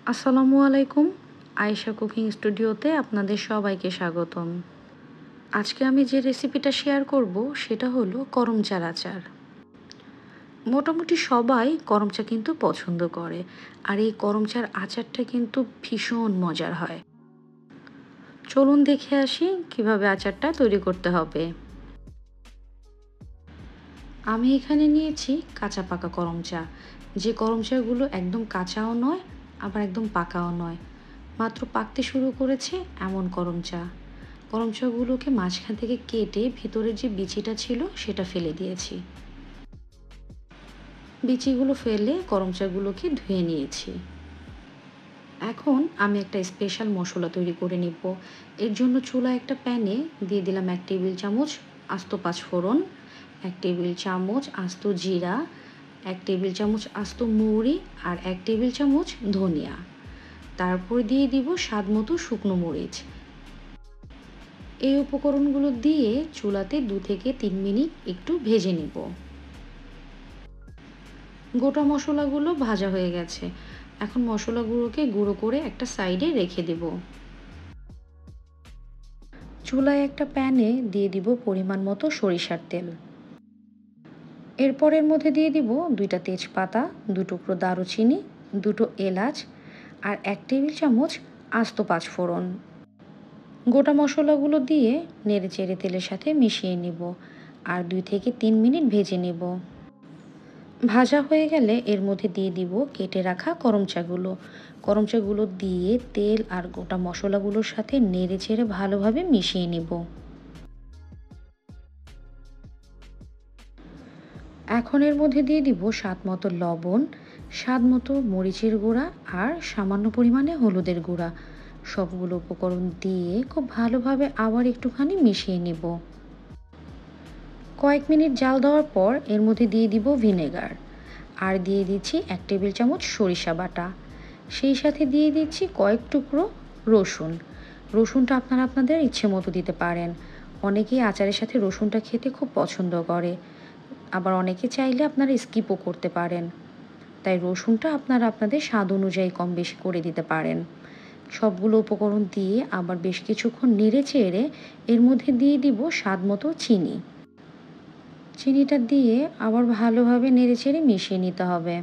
আসসালামু আলাইকুম। আয়েশা কুকিং স্টুডিওতে আপনাদের সবাইকে স্বাগতম। আজকে আমি যে রেসিপিটা শেয়ার করব সেটা হলো করম চার আচার। মোটামুটি সবাই করম চা কিন্তু পছন্দ করে, আর এই করম চার আচারটা কিন্তু ভীষণ মজার হয়। চলুন দেখে আসি কিভাবে আচারটা তৈরি করতে হবে। আমি এখানে নিয়েছি কাঁচা পাকা করম চা, যে করম চাগুলো একদম কাঁচাও নয় আবার একদম পাকাও নয়, মাত্র পাকতে শুরু করেছে এমন করম চা। করম চাগুলোকে মাঝখান থেকে কেটে ভিতরের যে বিচিটা ছিল সেটা ফেলে দিয়েছি। বিচিগুলো ফেলে করম চাগুলোকে ধুয়ে নিয়েছি। এখন আমি একটা স্পেশাল মশলা তৈরি করে নিব। এর জন্য চুলায় একটা প্যানে দিয়ে দিলাম 1 টেবিল চামচ আস্ত পাঁচফোড়ন, 1 টেবিল চামচ আস্ত জিরা, 1 টেবিল চামচ আস্ত মৌরি আর 1 টেবিল চামচ ধনিয়া। তারপর দিয়ে দিব স্বাদ মতো শুকনো মরিচ। এই উপকরণগুলো দিয়ে চুলাতে 2 থেকে 3 মিনিট একটু ভেজে নিব। গোটা মশলাগুলো ভাজা হয়ে গেছে। এখন মশলাগুলোকে গুঁড়ো করে একটা সাইডে রেখে দেব। চুলায় একটা প্যানে দিয়ে দিব পরিমাণ মতো সরিষার তেল। এরপর এর মধ্যে দিয়ে দিব 2টা তেজপাতা, 2 টুকরো দারুচিনি, 2টো এলাচ আর 1 টেবিল চামচ আস্ত পাঁচফোড়ন। গোটা মশলাগুলো দিয়ে নেড়েচেড়ে তেলের সাথে মিশিয়ে নিব আর 2 থেকে 3 মিনিট ভেজে নেব। ভাজা হয়ে গেলে এর মধ্যে দিয়ে দিব কেটে রাখা করমচাগুলো। করমচাগুলো দিয়ে তেল আর গোটা মশলাগুলোর সাথে নেড়েচেড়ে ভালোভাবে মিশিয়ে নিব। এখন এর মধ্যে দিয়ে দিব স্বাদ মতো লবণ, স্বাদ মতো মরিচের গুঁড়া আর সামান্য পরিমাণে হলুদের গুঁড়া। সবগুলো উপকরণ দিয়ে খুব ভালোভাবে আবার একটুখানি মিশিয়ে নিব। কয়েক মিনিট জাল দেওয়ার পর এর মধ্যে দিয়ে দিব ভিনেগার আর দিয়ে দিচ্ছি 1 টেবিল চামচ সরিষা বাটা। সেই সাথে দিয়ে দিচ্ছি কয়েক টুকরো রসুন। রসুনটা আপনারা আপনাদের ইচ্ছে মতো দিতে পারেন। অনেকেই আচারের সাথে রসুনটা খেতে খুব পছন্দ করে, আবার অনেকে চাইলে আপনারা স্কিপও করতে পারেন। তাই রসুনটা আপনারা আপনাদের স্বাদ অনুযায়ী কম বেশি করে দিতে পারেন। সবগুলো উপকরণ দিয়ে আবার বেশ কিছুক্ষণ নেড়ে চেড়ে এর মধ্যে দিয়ে দিব স্বাদ মতো চিনি। চিনিটা দিয়ে আবার ভালোভাবে নেড়েচেড়ে মিশিয়ে নিতে হবে।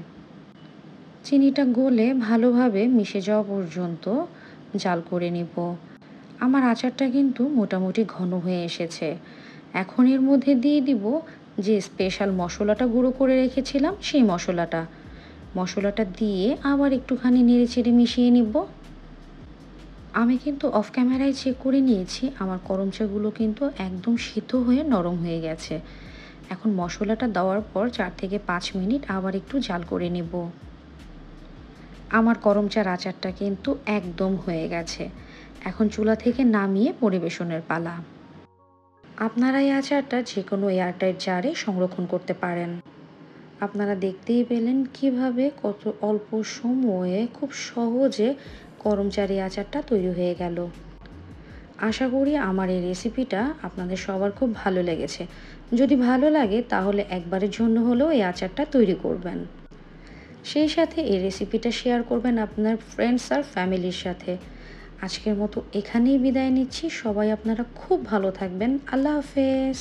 চিনিটা গলে ভালোভাবে মিশে যাওয়া পর্যন্ত জাল করে নিব। আমার আচারটা কিন্তু মোটামুটি ঘন হয়ে এসেছে। এখন এর মধ্যে দিয়ে দিব যে স্পেশাল মশলাটা গুঁড়ো করে রেখেছিলাম সেই মশলাটা দিয়ে আবার একটুখানি নেড়েচেড়ে মিশিয়ে নিব। আমি কিন্তু অফ ক্যামেরায় চেক করে নিয়েছি, আমার করমচাগুলো কিন্তু একদম সিদ্ধ হয়ে নরম হয়ে গেছে। এখন মশলাটা দেওয়ার পর 4 থেকে 5 মিনিট আবার একটু জাল করে নেব। আমার করম চার আচারটা কিন্তু একদম হয়ে গেছে। এখন চুলা থেকে নামিয়ে পরিবেশনের পালা। আপনারা এই আচারটা যে কোনো এয়ারটাইট জারে সংরক্ষণ করতে পারেন। আপনারা দেখতেই পেলেন কিভাবে কত অল্প সময়ে খুব সহজে করম চার এই আচারটা তৈরি হয়ে গেল। আশা করি আমার এই রেসিপিটা আপনাদের সবার খুব ভালো লেগেছে। যদি ভালো লাগে তাহলে একবারের জন্য হলেও এই আচারটা তৈরি করবেন। সেই সাথে এই রেসিপিটা শেয়ার করবেন আপনার ফ্রেন্ডস আর ফ্যামিলির সাথে। আজকের মতো এখানেই বিদায় নিচ্ছি। সবাই আপনারা খুব ভালো থাকবেন। আল্লাহ হাফেজ।